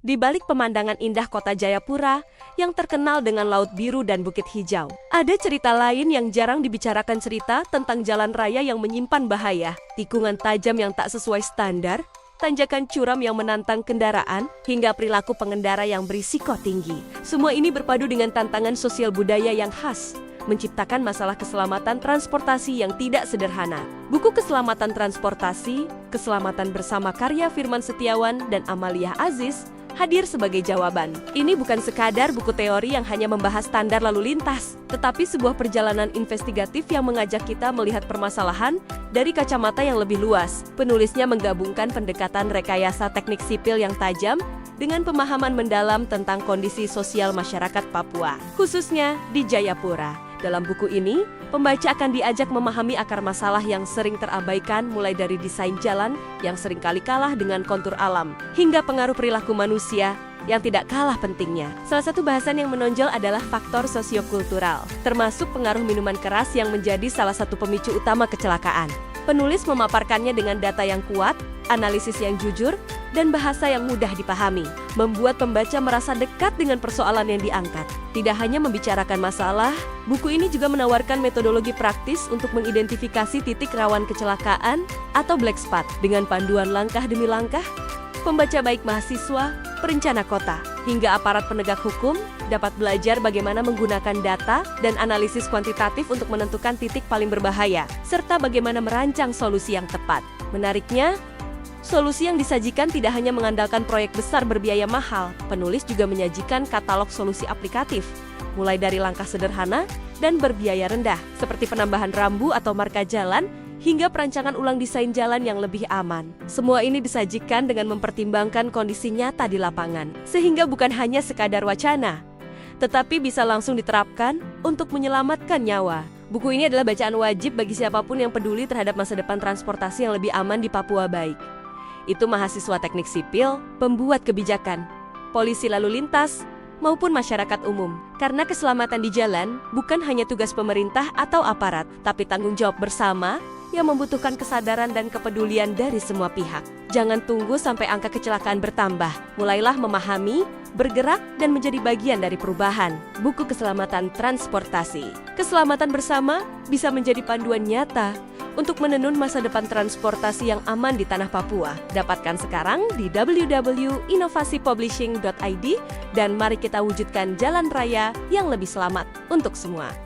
Di balik pemandangan indah kota Jayapura yang terkenal dengan laut biru dan bukit hijau, ada cerita lain yang jarang dibicarakan, cerita tentang jalan raya yang menyimpan bahaya, tikungan tajam yang tak sesuai standar, tanjakan curam yang menantang kendaraan, hingga perilaku pengendara yang berisiko tinggi. Semua ini berpadu dengan tantangan sosial budaya yang khas, menciptakan masalah keselamatan transportasi yang tidak sederhana. Buku Keselamatan Transportasi, Keselamatan Bersama karya Firman Setiawan dan Amalia Aziz hadir sebagai jawaban. Ini bukan sekadar buku teori yang hanya membahas standar lalu lintas, tetapi sebuah perjalanan investigatif yang mengajak kita melihat permasalahan dari kacamata yang lebih luas. Penulisnya menggabungkan pendekatan rekayasa teknik sipil yang tajam dengan pemahaman mendalam tentang kondisi sosial masyarakat Papua, khususnya di Jayapura. Dalam buku ini, pembaca akan diajak memahami akar masalah yang sering terabaikan, mulai dari desain jalan yang seringkali kalah dengan kontur alam, hingga pengaruh perilaku manusia yang tidak kalah pentingnya. Salah satu bahasan yang menonjol adalah faktor sosiokultural, termasuk pengaruh minuman keras yang menjadi salah satu pemicu utama kecelakaan. Penulis memaparkannya dengan data yang kuat, analisis yang jujur, dan bahasa yang mudah dipahami, membuat pembaca merasa dekat dengan persoalan yang diangkat. Tidak hanya membicarakan masalah, buku ini juga menawarkan metodologi praktis untuk mengidentifikasi titik rawan kecelakaan atau black spot. Dengan panduan langkah demi langkah, pembaca baik mahasiswa, perencana kota, hingga aparat penegak hukum dapat belajar bagaimana menggunakan data dan analisis kuantitatif untuk menentukan titik paling berbahaya, serta bagaimana merancang solusi yang tepat. Menariknya, solusi yang disajikan tidak hanya mengandalkan proyek besar berbiaya mahal, penulis juga menyajikan katalog solusi aplikatif, mulai dari langkah sederhana dan berbiaya rendah, seperti penambahan rambu atau marka jalan, hingga perancangan ulang desain jalan yang lebih aman. Semua ini disajikan dengan mempertimbangkan kondisi nyata di lapangan, sehingga bukan hanya sekadar wacana, tetapi bisa langsung diterapkan untuk menyelamatkan nyawa. Buku ini adalah bacaan wajib bagi siapapun yang peduli terhadap masa depan transportasi yang lebih aman di Papua, baik itu mahasiswa teknik sipil, pembuat kebijakan, polisi lalu lintas, maupun masyarakat umum. Karena keselamatan di jalan bukan hanya tugas pemerintah atau aparat, tapi tanggung jawab bersama yang membutuhkan kesadaran dan kepedulian dari semua pihak. Jangan tunggu sampai angka kecelakaan bertambah. Mulailah memahami, bergerak, dan menjadi bagian dari perubahan. Buku Keselamatan Transportasi, Keselamatan Bersama bisa menjadi panduan nyata untuk menenun masa depan transportasi yang aman di tanah Papua. Dapatkan sekarang di www.inovasipublishing.id, dan mari kita wujudkan jalan raya yang lebih selamat untuk semua.